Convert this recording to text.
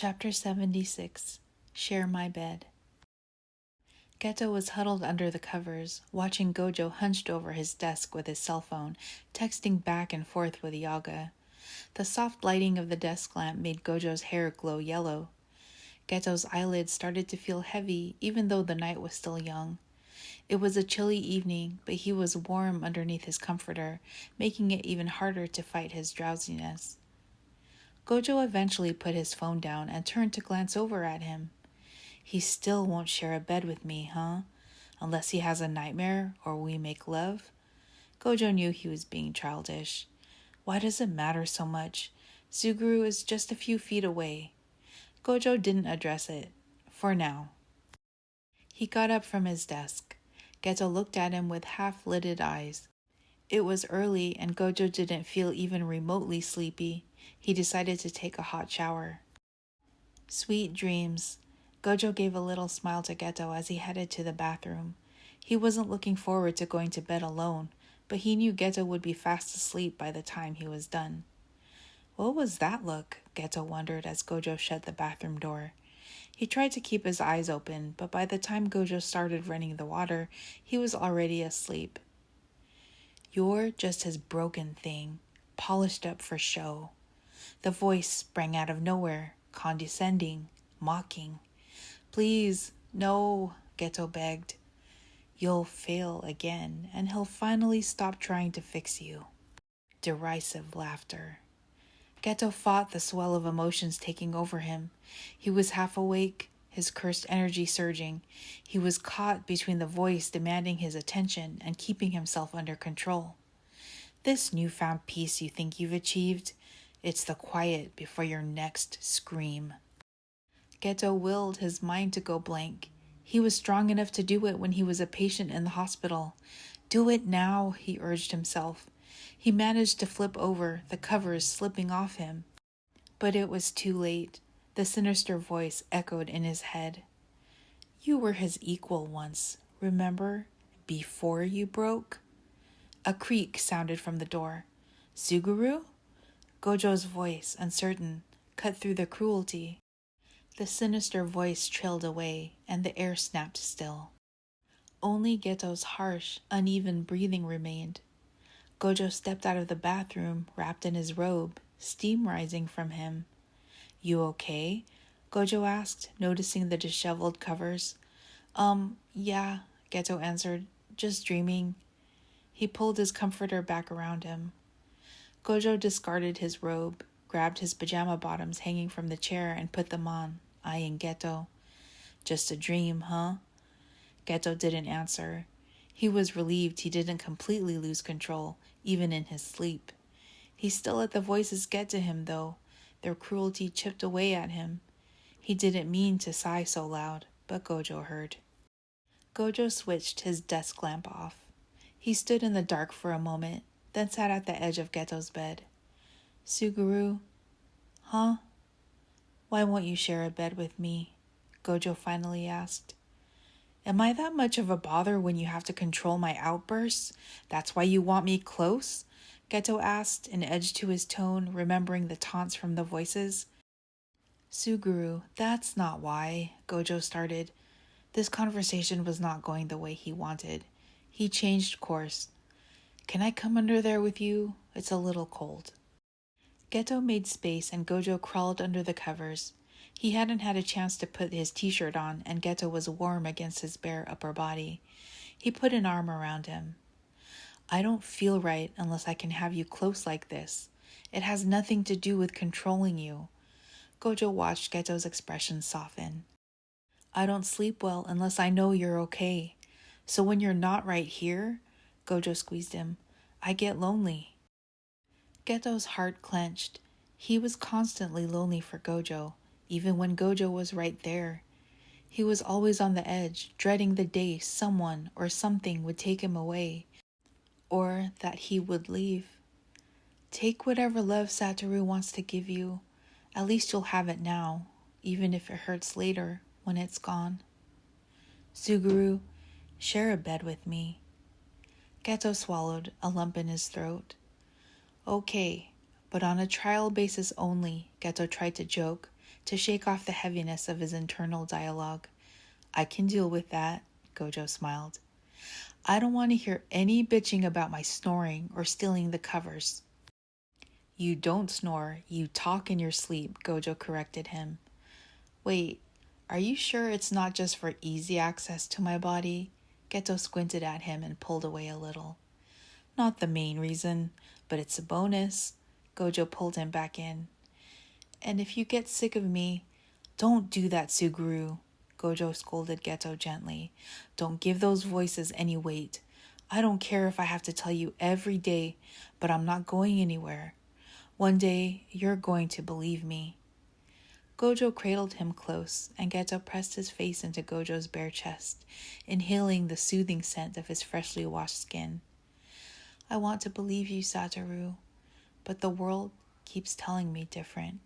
Chapter 76. Share My Bed. Geto was huddled under the covers, watching Gojo hunched over his desk with his cell phone, texting back and forth with Yaga. The soft lighting of the desk lamp made Gojo's hair glow yellow. Geto's eyelids started to feel heavy, even though the night was still young. It was a chilly evening, but he was warm underneath his comforter, making it even harder to fight his drowsiness. Gojo eventually put his phone down and turned to glance over at him. He still won't share a bed with me, huh? Unless he has a nightmare or we make love? Gojo knew he was being childish. Why does it matter so much? Suguru is just a few feet away. Gojo didn't address it. For now. He got up from his desk. Geto looked at him with half-lidded eyes. It was early and Gojo didn't feel even remotely sleepy. He decided to take a hot shower. Sweet dreams. Gojo gave a little smile to Geto as he headed to the bathroom. He wasn't looking forward to going to bed alone, but he knew Geto would be fast asleep by the time he was done. What was that look? Geto wondered as Gojo shut the bathroom door. He tried to keep his eyes open, but by the time Gojo started running the water, he was already asleep. You're just his broken thing, polished up for show. The voice sprang out of nowhere, condescending, mocking. Please, no, Geto begged. You'll fail again, and he'll finally stop trying to fix you. Derisive laughter. Geto fought the swell of emotions taking over him. He was half awake, his cursed energy surging. He was caught between the voice demanding his attention and keeping himself under control. This newfound peace you think you've achieved, it's the quiet before your next scream. Geto willed his mind to go blank. He was strong enough to do it when he was a patient in the hospital. Do it now, he urged himself. He managed to flip over, the covers slipping off him. But it was too late. The sinister voice echoed in his head. You were his equal once, remember? Before you broke? A creak sounded from the door. Suguru? Gojo's voice, uncertain, cut through the cruelty. The sinister voice trailed away, and the air snapped still. Only Geto's harsh, uneven breathing remained. Gojo stepped out of the bathroom, wrapped in his robe, steam rising from him. You okay? Gojo asked, noticing the disheveled covers. Yeah, Geto answered, just dreaming. He pulled his comforter back around him. Gojo discarded his robe, grabbed his pajama bottoms hanging from the chair and put them on, eyeing Geto. Just a dream, huh? Geto didn't answer. He was relieved he didn't completely lose control, even in his sleep. He still let the voices get to him, though. Their cruelty chipped away at him. He didn't mean to sigh so loud, but Gojo heard. Gojo switched his desk lamp off. He stood in the dark for a moment, then sat at the edge of Geto's bed. Suguru? Huh? Why won't you share a bed with me? Gojo finally asked. Am I that much of a bother when you have to control my outbursts? That's why you want me close? Geto asked, an edge to his tone, remembering the taunts from the voices. Suguru, that's not why, Gojo started. This conversation was not going the way he wanted. He changed course. Can I come under there with you? It's a little cold. Geto made space and Gojo crawled under the covers. He hadn't had a chance to put his t-shirt on, and Geto was warm against his bare upper body. He put an arm around him. I don't feel right unless I can have you close like this. It has nothing to do with controlling you. Gojo watched Geto's expression soften. I don't sleep well unless I know you're okay. So when you're not right here, Gojo squeezed him, I get lonely. Geto's heart clenched. He was constantly lonely for Gojo, even when Gojo was right there. He was always on the edge, dreading the day someone or something would take him away, or that he would leave. Take whatever love Satoru wants to give you. At least you'll have it now, even if it hurts later when it's gone. Suguru, share a bed with me. Geto swallowed, a lump in his throat. Okay, but on a trial basis only, Geto tried to joke, to shake off the heaviness of his internal dialogue. I can deal with that, Gojo smiled. I don't want to hear any bitching about my snoring or stealing the covers. You don't snore, you talk in your sleep, Gojo corrected him. Wait, are you sure it's not just for easy access to my body? Geto squinted at him and pulled away a little. Not the main reason, but it's a bonus. Gojo pulled him back in. And if you get sick of me, don't do that, Suguru. Gojo scolded Geto gently. Don't give those voices any weight. I don't care if I have to tell you every day, but I'm not going anywhere. One day, you're going to believe me. Gojo cradled him close, and Geto pressed his face into Gojo's bare chest, inhaling the soothing scent of his freshly washed skin. I want to believe you, Satoru, but the world keeps telling me different.